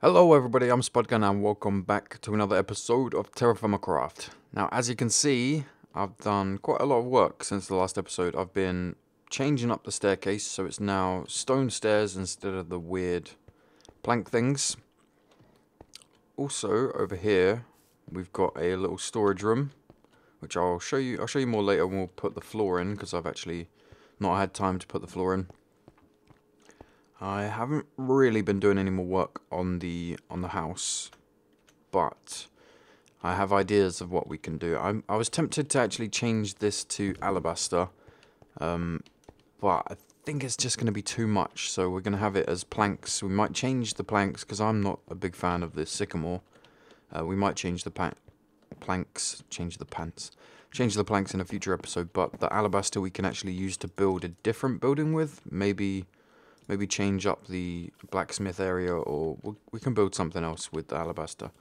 Hello everybody, I'm Spudgun and welcome back to another episode of Terraformacraft. Now as you can see, I've done quite a lot of work since the last episode. I've been changing up the staircase so it's now stone stairs instead of the weird plank things. Also over here we've got a little storage room which I'll show you more later when we'll put the floor in, because I've actually not had time to put the floor in. I haven't really been doing any more work on the house, but I have ideas of what we can do. I was tempted to actually change this to alabaster, but I think it's just going to be too much, so we're going to have it as planks. We might change the planks, because I'm not a big fan of this sycamore. We might change the change the planks in a future episode, but the alabaster we can actually use to build a different building with. Maybe change up the blacksmith area, or we can build something else with the alabaster.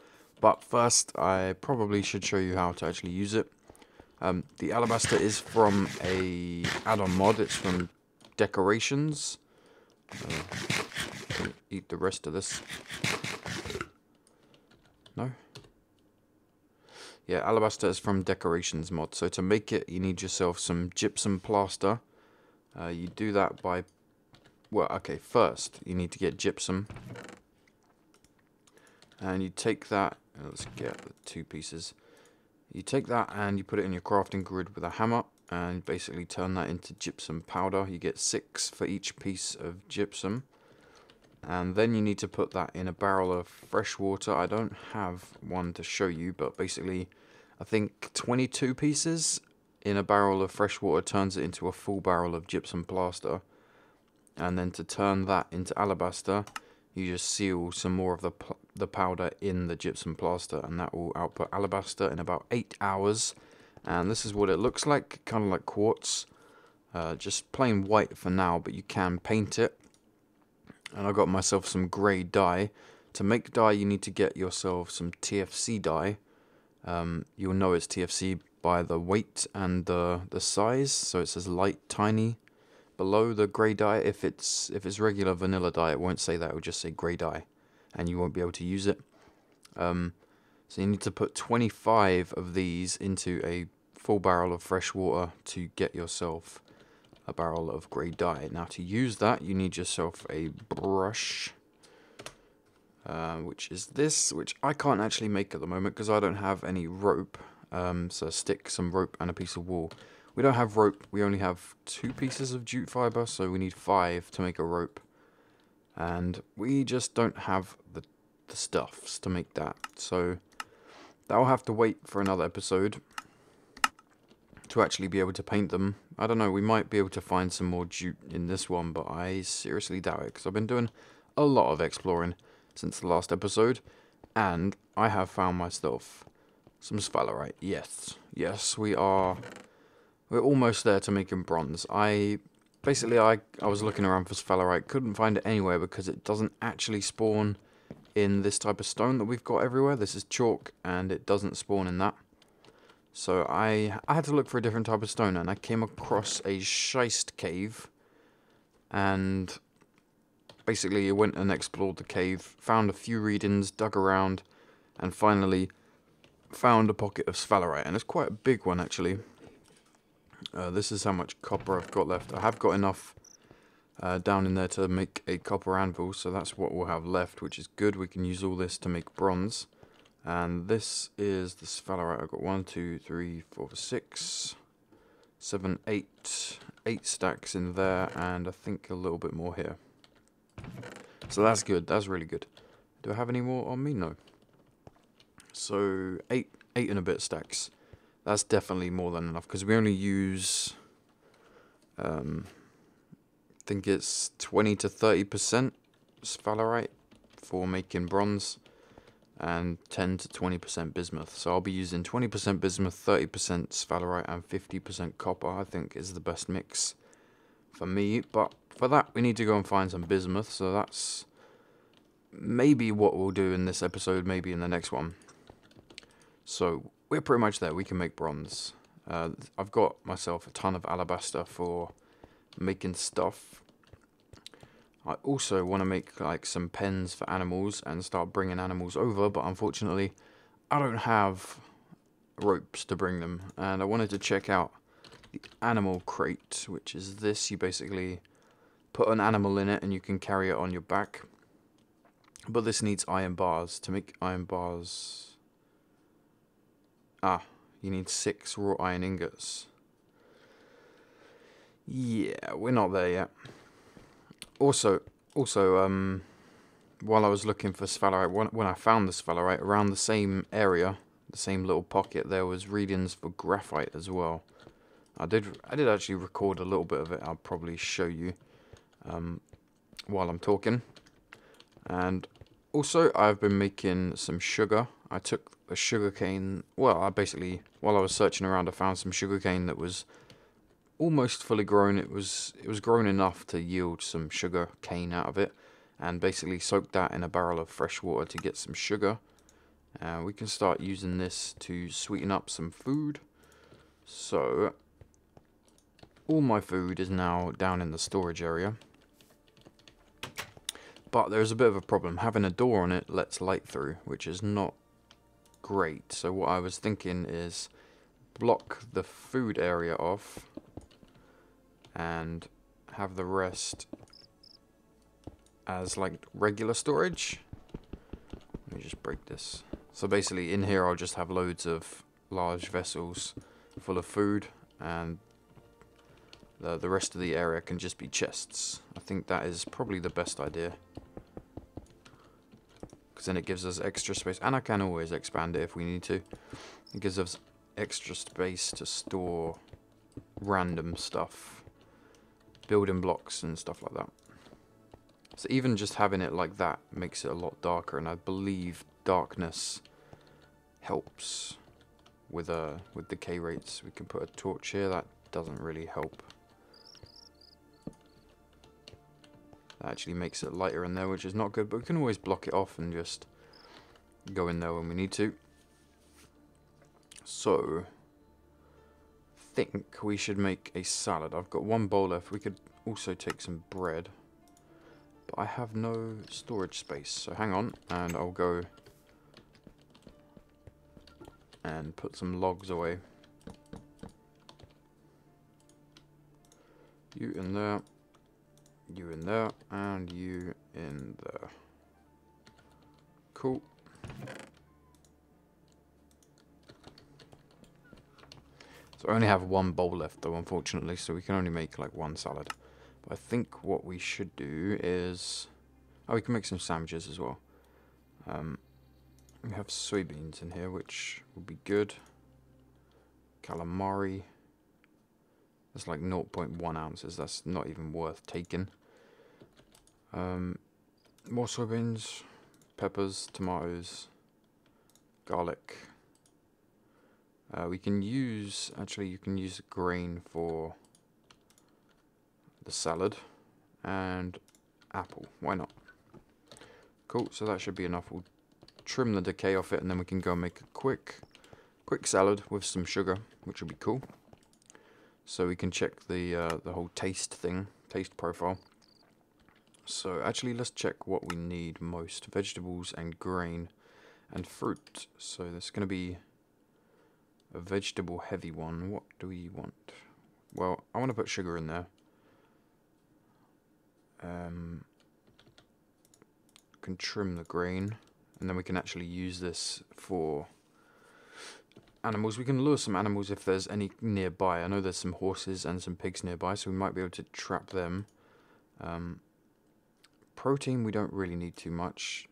But first, I probably should show you how to actually use it. The alabaster is from a add-on mod. It's from Decorations. Eat the rest of this. No? Yeah, alabaster is from Decorations mod. So to make it, you need yourself some gypsum plaster. You do that by... Well, okay, first you need to get gypsum, and you take that, let's get the two pieces, you take that and you put it in your crafting grid with a hammer, and basically turn that into gypsum powder. You get 6 for each piece of gypsum, and then you need to put that in a barrel of fresh water. I don't have one to show you, but basically I think 22 pieces in a barrel of fresh water turns it into a full barrel of gypsum plaster. And then to turn that into alabaster, you just seal some more of the powder in the gypsum plaster, and that will output alabaster in about 8 hours. And this is what it looks like, kind of like quartz. Just plain white for now, but you can paint it. And I got myself some grey dye. To make dye, you need to get yourself some TFC dye. You'll know it's TFC by the weight and the size. So it says light, tiny. Below the grey dye. If it's regular vanilla dye, it won't say that, it will just say grey dye, and you won't be able to use it. So you need to put 25 of these into a full barrel of fresh water to get yourself a barrel of grey dye. Now to use that, you need yourself a brush, which is this, which I can't actually make at the moment because I don't have any rope. So stick, some rope, and a piece of wool. We don't have rope, we only have 2 pieces of jute fibre, so we need 5 to make a rope. And we just don't have the stuffs to make that. So that'll have to wait for another episode to actually be able to paint them. I don't know, we might be able to find some more jute in this one, but I seriously doubt it, because I've been doing a lot of exploring since the last episode, and I have found myself some sphalerite. Yes, we're almost there to making bronze. I was looking around for sphalerite, couldn't find it anywhere because it doesn't actually spawn in this type of stone that we've got everywhere. This is chalk and it doesn't spawn in that. So I had to look for a different type of stone, and I came across a schist cave, and basically I went and explored the cave, found a few readings, dug around, and finally found a pocket of sphalerite, and it's quite a big one actually. This is how much copper I've got left. I have got enough down in there to make a copper anvil, so that's what we'll have left, which is good. We can use all this to make bronze. And this is the sphalerite. I've got 1, 2, 3, 4, 6, 7, 8. 8 stacks in there, and I think a little bit more here. So that's good. That's really good. Do I have any more on me? No. So 8 and a bit stacks. That's definitely more than enough, because we only use, I think it's 20 to 30% sphalerite for making bronze, and 10 to 20% bismuth. So I'll be using 20% bismuth, 30% sphalerite, and 50% copper. I think is the best mix for me. But for that, we need to go and find some bismuth. So that's maybe what we'll do in this episode, maybe in the next one. So we're pretty much there. We can make bronze. I've got myself a ton of alabaster for making stuff. I also want to make like some pens for animals and start bringing animals over, but unfortunately I don't have ropes to bring them. And I wanted to check out the animal crate, which is this. You basically put an animal in it and you can carry it on your back. But this needs iron bars. To make iron bars, you need 6 raw iron ingots. Yeah, we're not there yet. Also, while I was looking for sphalerite, when I found the sphalerite, around the same area, the same little pocket, there was readings for graphite as well. I did actually record a little bit of it. I'll probably show you while I'm talking. And also, I've been making some sugar. I took a sugar cane. Well, while I was searching around, I found some sugar cane that was almost fully grown. It was grown enough to yield some sugar cane out of it, and basically soaked that in a barrel of fresh water to get some sugar. We can start using this to sweeten up some food. So all my food is now down in the storage area, but there's a bit of a problem. Having a door on it lets light through, which is not great. So what I was thinking is block the food area off and have the rest as like regular storage. Let me just break this. So basically in here I'll just have loads of large vessels full of food, and the rest of the area can just be chests. I think that is probably the best idea, because then it gives us extra space, and I can always expand it if we need to. It gives us extra space to store random stuff, building blocks and stuff like that. So even just having it like that makes it a lot darker, and I believe darkness helps with decay rates. We can put a torch here. That doesn't really help. That actually makes it lighter in there, which is not good, but we can always block it off and just go in there when we need to. So I think we should make a salad. I've got 1 bowl left. We could also take some bread, but I have no storage space. So hang on, and I'll go and put some logs away. You in there, you in there, and you in there. Cool. So I only have 1 bowl left though, unfortunately, so we can only make like 1 salad. But I think what we should do is... oh, we can make some sandwiches as well. We have soybeans in here, which would be good. Calamari. That's like 0.1 ounces. That's not even worth taking. More soybeans, peppers, tomatoes, garlic. We can use... actually, you can use grain for the salad. And apple. Why not? Cool, so that should be enough. We'll trim the decay off it, and then we can go and make a quick salad with some sugar, which will be cool. So we can check the whole taste profile. So actually, let's check what we need most: vegetables and grain and fruit. So there's going to be a vegetable heavy one. What do we want? Well, I want to put sugar in there. Can trim the grain, and then we can actually use this for animals. We can lure some animals if there's any nearby. I know there's some horses and some pigs nearby, so we might be able to trap them. Protein we don't really need too much.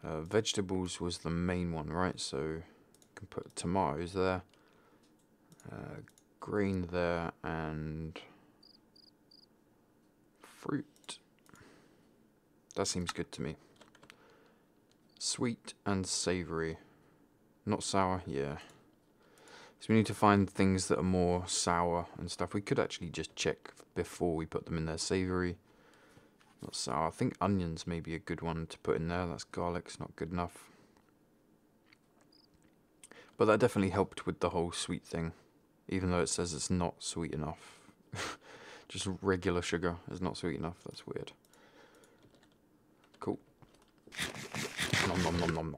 Vegetables was the main one, right? So we can put tomatoes there, grain there, and fruit. That seems good to me. Sweet and savoury. Not sour, yeah. So we need to find things that are more sour and stuff. We could actually just check before we put them in there. Savoury, not sour. I think onions may be a good one to put in there. That's garlic, it's not good enough. But that definitely helped with the whole sweet thing, even though it says it's not sweet enough. Just regular sugar is not sweet enough. That's weird. Cool. Nom nom nom nom nom.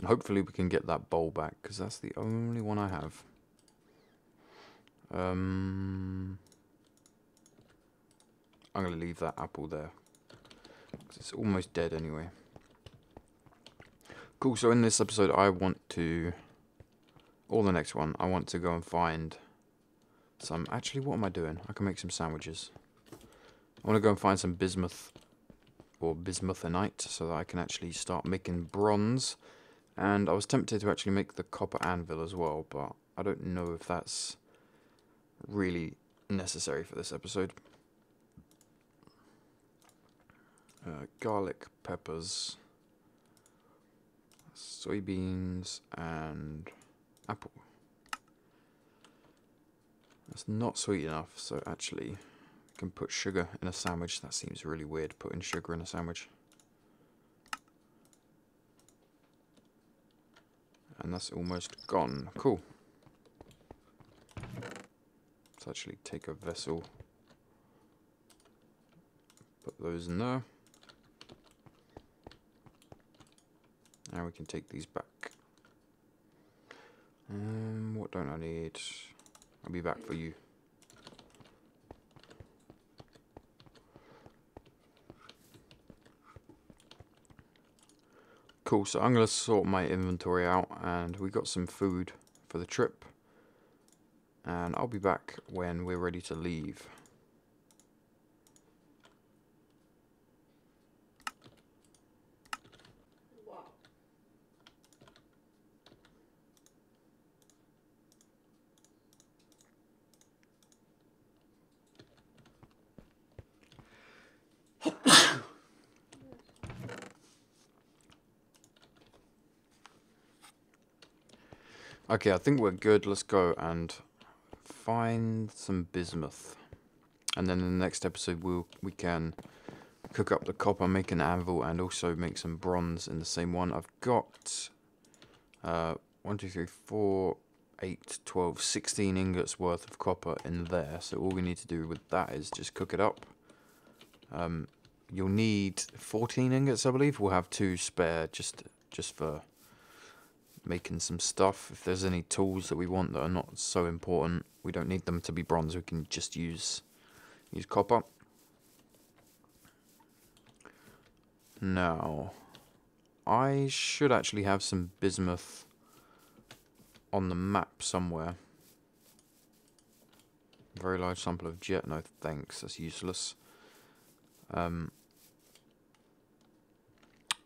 Hopefully we can get that bowl back, because that's the only one I have. I'm going to leave that apple there, because it's almost dead anyway. Cool, so in this episode I want to, or the next one, I want to go and find some, actually what am I doing? I can make some sandwiches. I want to go and find some bismuth, or bismuthinite, so that I can actually start making bronze. And I was tempted to actually make the copper anvil as well, but I don't know if that's really necessary for this episode. Garlic, peppers, soybeans, and apple. That's not sweet enough, so actually I can put sugar in a sandwich. That seems really weird, putting sugar in a sandwich. And that's almost gone. Cool. Let's actually take a vessel. Put those in there. Now we can take these back. What don't I need? I'll be back for you. Cool, so I'm going to sort my inventory out, and we got some food for the trip. And I'll be back when we're ready to leave. Okay, I think we're good. Let's go and find some bismuth. And then in the next episode we can cook up the copper, make an anvil, and also make some bronze in the same one. I've got 1, 2, 3, 4, 8, 12, 16 ingots worth of copper in there. So all we need to do with that is just cook it up. You'll need 14 ingots, I believe. We'll have 2 spare just for making some stuff. If there's any tools that we want that are not so important, we don't need them to be bronze. We can just use copper. Now, I should actually have some bismuth on the map somewhere. Very large sample of jet. No thanks, that's useless.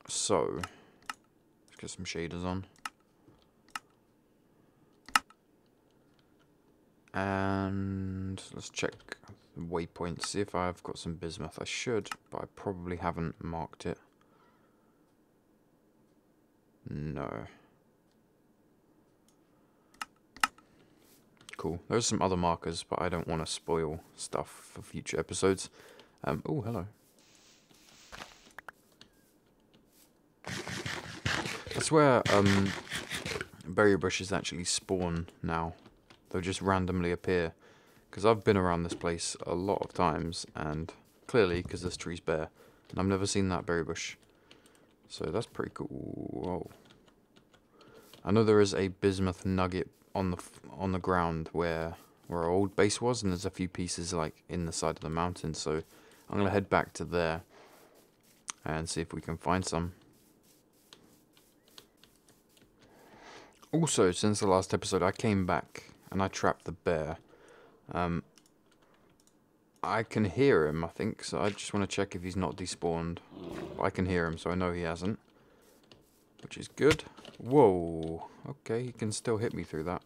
So let's get some shaders on. And let's check the waypoints, see if I've got some bismuth. I should, but I probably haven't marked it. No. Cool. There's some other markers, but I don't want to spoil stuff for future episodes. Oh, hello. That's where berry bushes actually spawn now. They'll just randomly appear, because I've been around this place a lot of times, and clearly because this tree's bare, and I've never seen that berry bush, so that's pretty cool. Whoa. I know there is a bismuth nugget on the ground where our old base was, and there's a few pieces like in the side of the mountain, so I'm gonna head back to there and see if we can find some. Also, since the last episode, I came back and I trapped the bear. I can hear him, I think, so I just want to check if he's not despawned. But I can hear him, so I know he hasn't, which is good. Whoa, okay, he can still hit me through that.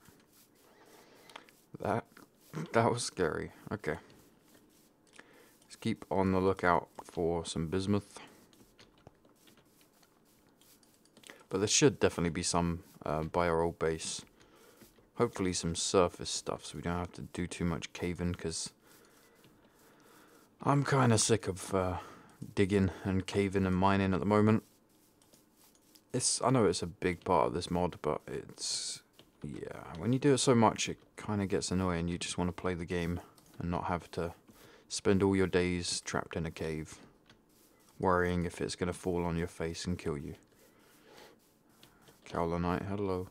That was scary. Okay. Let's keep on the lookout for some bismuth. But there should definitely be some by our old base. Hopefully some surface stuff, so we don't have to do too much caving, because I'm kind of sick of digging and caving and mining at the moment. I know it's a big part of this mod, but it's Yeah, when you do it so much, it kind of gets annoying. You just want to play the game and not have to spend all your days trapped in a cave, worrying if it's going to fall on your face and kill you. Cowlanite, hello.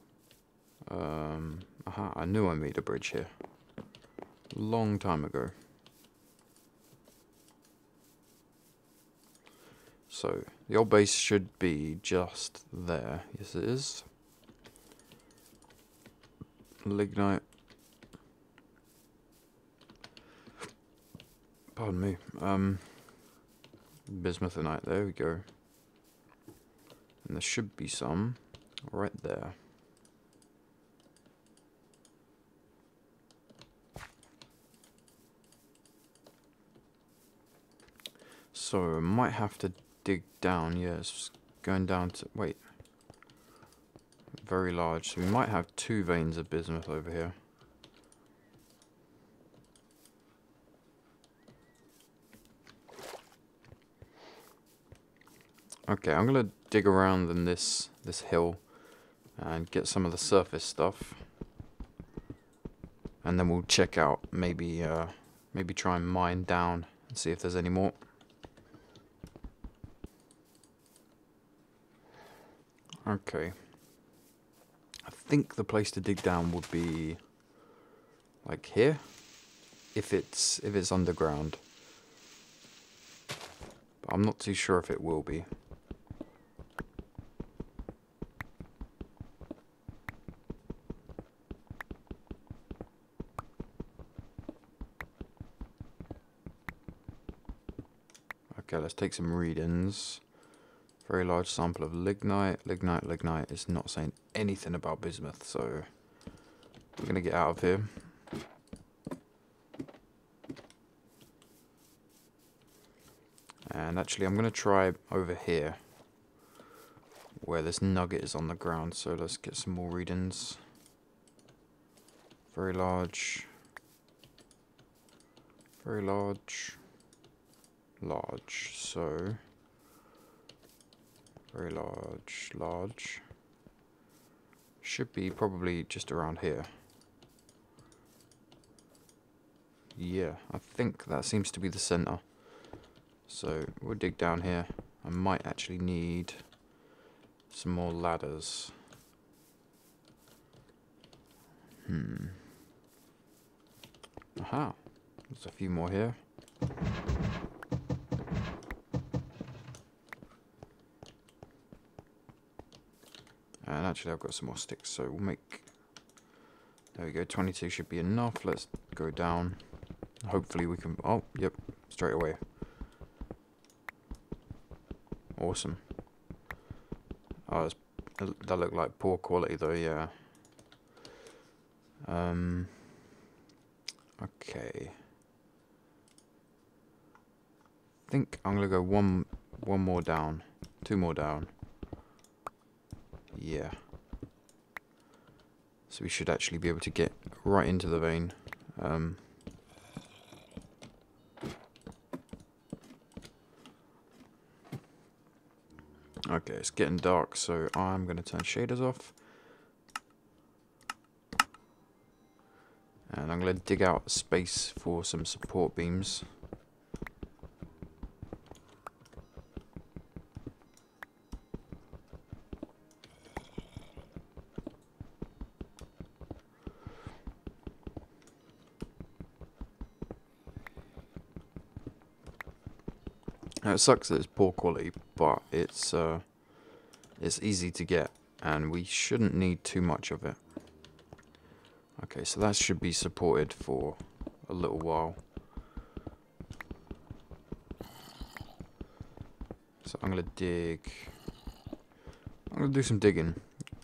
Aha, I knew I made a bridge here. Long time ago. So, the old base should be just there. Yes, it is. Lignite. Pardon me. Bismuthinite, there we go. And there should be some right there. So, I might have to dig down. Yeah, it's going down to... Wait. Very large. So we might have 2 veins of bismuth over here. Okay, I'm gonna dig around in this hill and get some of the surface stuff, and then we'll check out maybe try and mine down and see if there's any more. Okay, I think the place to dig down would be like here, if it's underground, but I'm not too sure if it will be. Okay, let's take some readings. Very large sample of lignite. Lignite is not saying anything about bismuth, so I'm going to get out of here. And actually, I'm going to try over here, where this nugget is on the ground. So let's get some more readings. Very large. Very large. Large. So... very large, large. Should be probably just around here. Yeah, I think that seems to be the center. So we'll dig down here. I might actually need some more ladders. Aha, there's a few more here. And actually I've got some more sticks, so we'll make... there we go, 22 should be enough. Let's go down. Hopefully we can... oh, yep, straight away. Awesome. Oh, that looked like poor quality though, yeah. Okay. I think I'm gonna go one more down. 2 more down. Yeah. So we should actually be able to get right into the vein. Okay, it's getting dark, so I'm going to turn shaders off. And I'm going to dig out space for some support beams. Now, it sucks that it's poor quality, but it's easy to get, and we shouldn't need too much of it. Okay, so that should be supported for a little while. So I'm gonna dig. I'm gonna do some digging,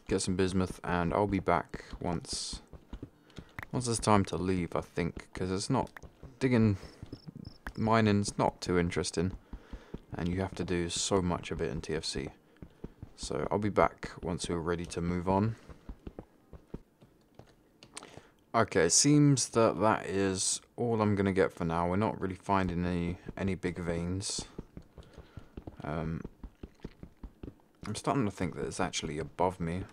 get some bismuth, and I'll be back once it's time to leave, I think, because it's not digging. Mining's not too interesting, and you have to do so much of it in TFC. So I'll be back once we're ready to move on. Okay, it seems that is all I'm gonna get for now. We're not really finding any big veins. I'm starting to think that it's actually above me,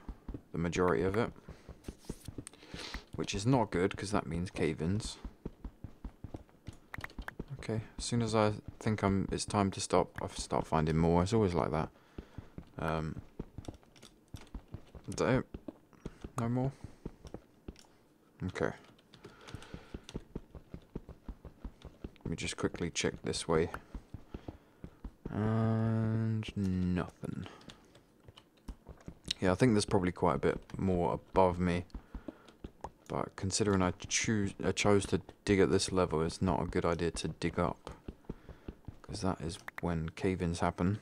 the majority of it. which is not good because that means cave-ins. Okay, as soon as I think it's time to stop, I start finding more. It's always like that. Is that it? No more? Okay. Let me just quickly check this way. And nothing. Yeah, I think there's probably quite a bit more above me. But considering I chose to dig at this level, it's not a good idea to dig up. Because that is when cave-ins happen.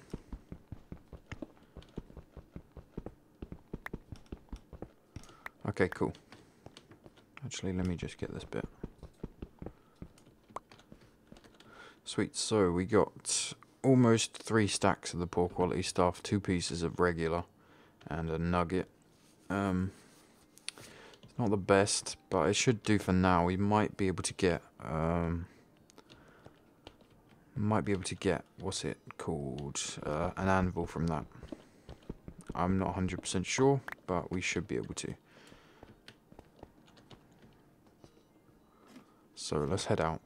Okay, cool. Actually, let me just get this bit. Sweet, so we got almost 3 stacks of the poor quality stuff, 2 pieces of regular, and a nugget. It's not the best, but it should do for now. We might be able to get, what's it called, an anvil from that. I'm not 100% sure, but we should be able to. So let's head out.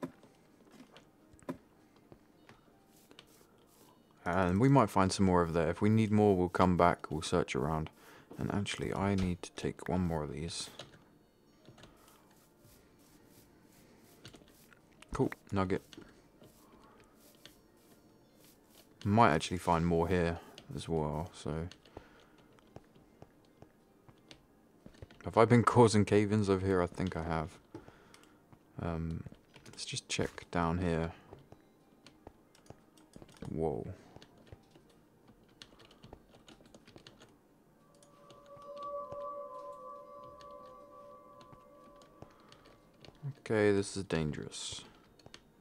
And we might find some more over there. If we need more, we'll come back, we'll search around. And actually, I need to take one more of these. Cool, nugget. Might actually find more here as well, so... Have I been causing cave-ins over here? I think I have. Let's just check down here. Whoa. Okay, this is dangerous.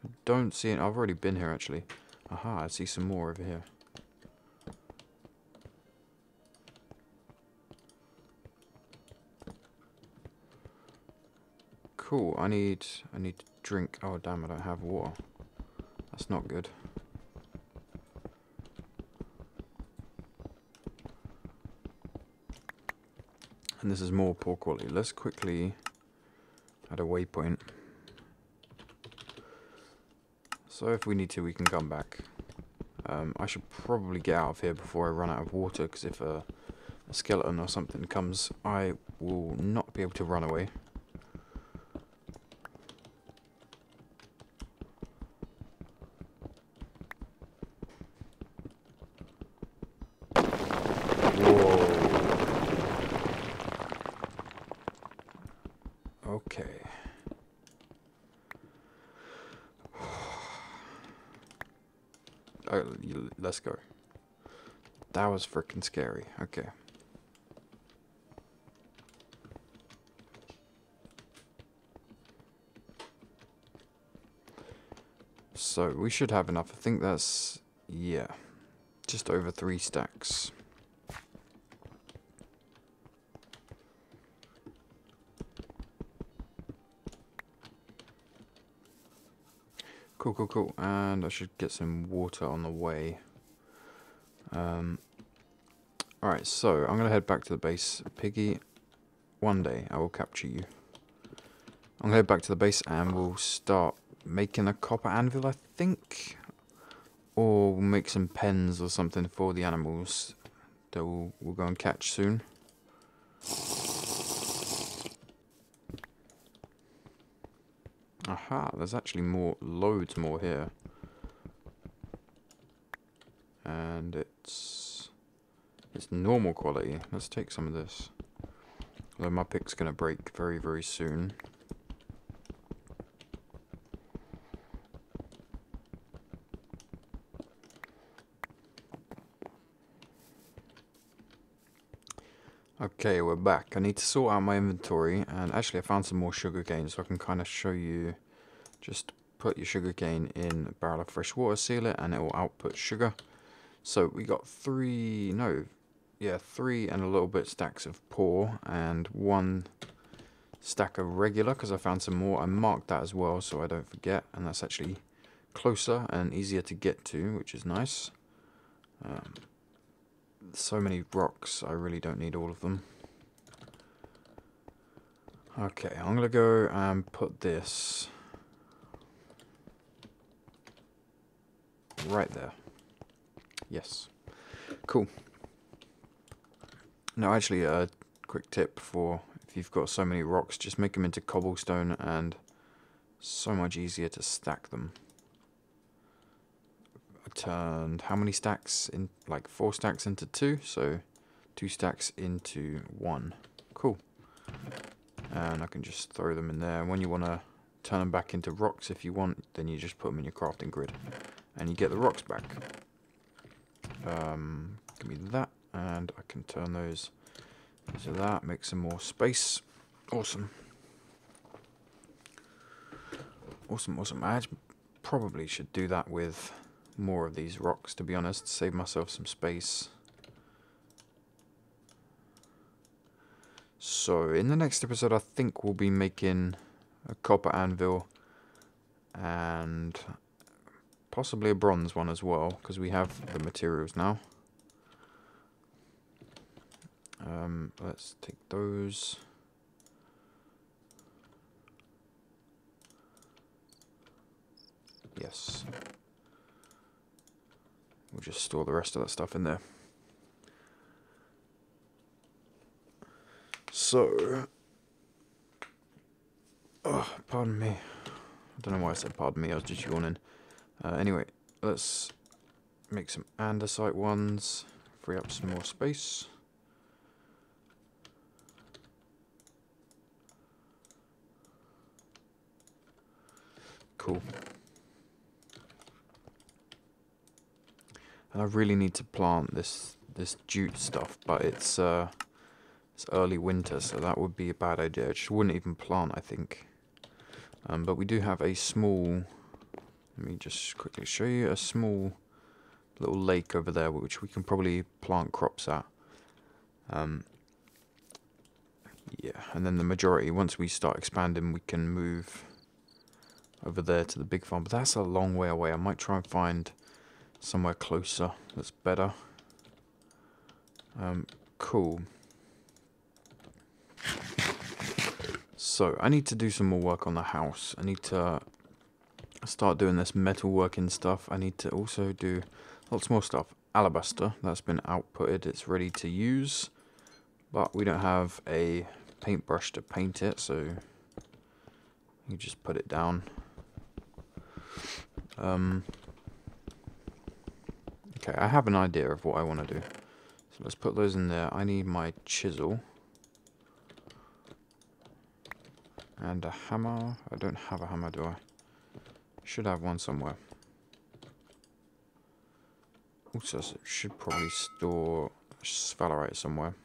I don't see it. I've already been here, actually. Aha, I see some more over here. Cool, I need to drink. Oh, damn, I don't have water. That's not good. And this is more poor quality. Let's quickly add a waypoint. So if we need to, we can come back. I should probably get out of here before I run out of water, because if a skeleton or something comes, I will not be able to run away. Okay. Let's go. That was freaking scary. Okay. So we should have enough. I think that's, yeah, just over 3 stacks. Cool, cool, cool. And I should get some water on the way. Alright, so I'm going to head back to the base. Piggy, one day I will capture you. I'm going to head back to the base and we'll start making a copper anvil, I think. Or we'll make some pens or something for the animals that we'll go and catch soon. Aha, there's actually loads more here. And it's normal quality. Let's take some of this. Although my pick's gonna break very, very soon. Okay, we're back. I need to sort out my inventory, and actually I found some more sugarcane, so I can kind of show you. Just put your sugarcane in a barrel of fresh water, seal it, and it will output sugar. So we got 3 and a little bit stacks of poor, and 1 stack of regular, because I found some more. I marked that as well, so I don't forget, and that's actually closer and easier to get to, which is nice. So many rocks, I really don't need all of them. Okay, I'm going to go and put this right there. Yes. Cool. Now, actually, a quick tip for if you've got so many rocks, just make them into cobblestone and so much easier to stack them. I turned how many stacks in, like 4 stacks into 2, so 2 stacks into 1. Cool. And I can just throw them in there. And when you want to turn them back into rocks if you want, then you just put them in your crafting grid and you get the rocks back. Give me that, and I can turn those into that, make some more space. Awesome. Awesome. I probably should do that with more of these rocks, to be honest, save myself some space. So in the next episode, I think we'll be making a copper anvil and possibly a bronze one as well, because we have the materials now. Let's take those. Yes. We'll just store the rest of that stuff in there. So, oh, pardon me. I don't know why I said pardon me, I was just yawning. Anyway, let's make some andesite ones, free up some more space. Cool. And I really need to plant this jute stuff, but it's early winter, so that would be a bad idea. I just wouldn't even plant, I think. But we do have a small, let me just quickly show you, a small little lake over there, which we can probably plant crops at. Yeah, and then the majority, once we start expanding, we can move over there to the big farm. But that's a long way away. I might try and find somewhere closer that's better. Cool. So, I need to do some more work on the house. I need to start doing this metalworking stuff. I need to also do lots more stuff. Alabaster, that's been outputted. It's ready to use. But we don't have a paintbrush to paint it, so you just put it down. Okay, I have an idea of what I want to do. So let's put those in there. I need my chisel. And a hammer. I don't have a hammer, do I? Should have one somewhere. Also, should probably store sphalerite somewhere.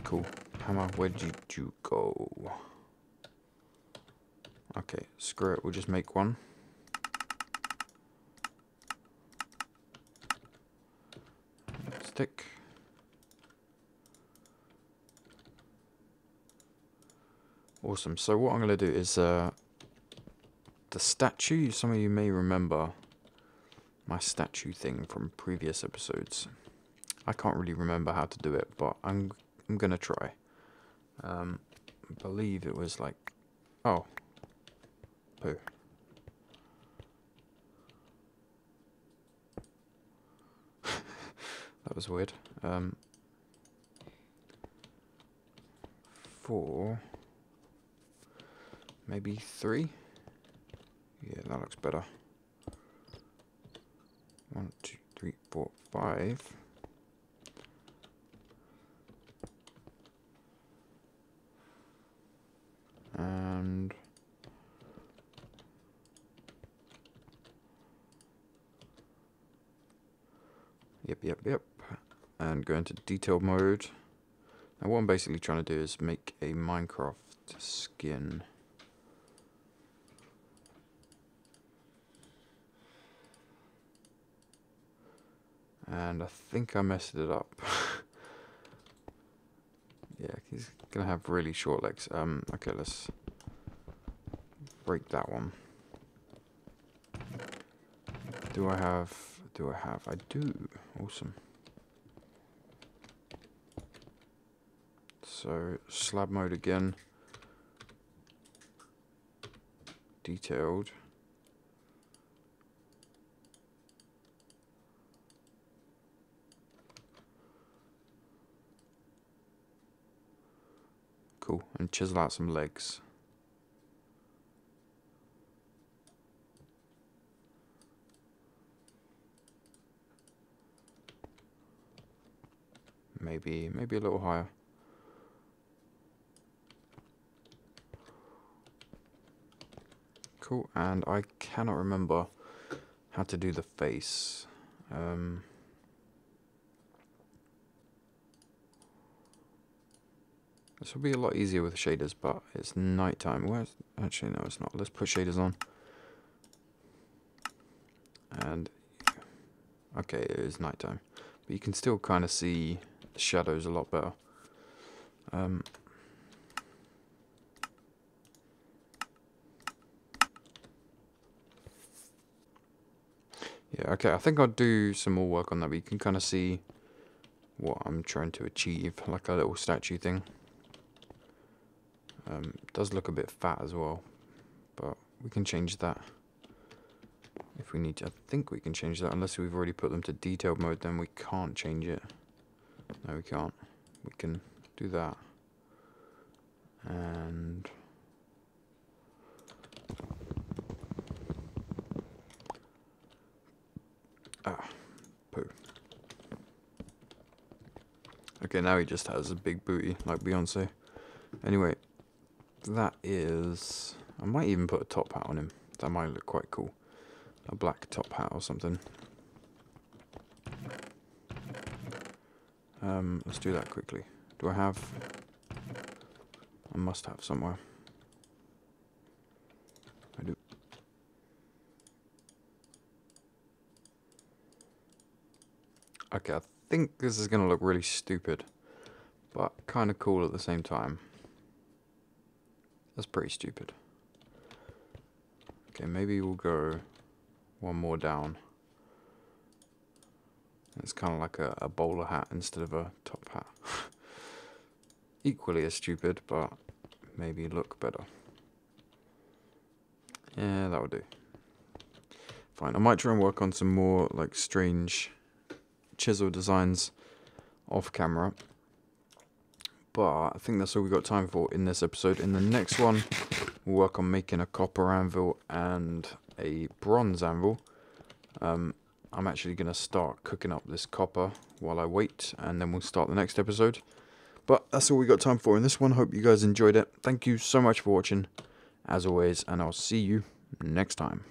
Cool. Hammer, where did you go? Okay, screw it. We'll just make one. Stick. Awesome. So what I'm going to do is the statue. Some of you may remember my statue thing from previous episodes. I can't really remember how to do it, but I'm gonna try. I believe it was like, oh, poo. That was weird. 4, maybe 3. Yeah, that looks better. 1, 2, 3, 4, 5. And yep. And go into detail mode. Now what I'm basically trying to do is make a Minecraft skin. And I think I messed it up. Yeah, he's gonna have really short legs. Okay, let's break that one. Do I have? I do. Awesome. So, slab mode again. Detailed. Cool. And chisel out some legs. Maybe a little higher. Cool, and I cannot remember how to do the face. This will be a lot easier with shaders, but it's nighttime. Actually, no, it's not. Let's put shaders on. And okay, it is nighttime, but you can still kind of see the shadows a lot better. Yeah, okay, I think I'll do some more work on that, but you can kind of see what I'm trying to achieve, like a little statue thing. Does look a bit fat as well, but we can change that if we need to. I think we can change that, unless we've already put them to detailed mode, then we can't change it. No, we can't. We can do that. And poo. Okay, now he just has a big booty, like Beyonce. Anyway, that is... I might even put a top hat on him. That might look quite cool. A black top hat or something. Let's do that quickly. Do I have... I must have somewhere. I do. Okay, I think this is going to look really stupid, but kind of cool at the same time. That's pretty stupid. Okay, maybe we'll go one more down. It's kind of like a bowler hat instead of a top hat. Equally as stupid, but maybe look better. Yeah, that would do. Fine, I might try and work on some more like strange chisel designs off camera. But I think that's all we've got time for in this episode. In the next one, we'll work on making a copper anvil and a bronze anvil. I'm actually going to start cooking up this copper while I wait, and then we'll start the next episode. But that's all we got time for in this one. Hope you guys enjoyed it. Thank you so much for watching, as always, and I'll see you next time.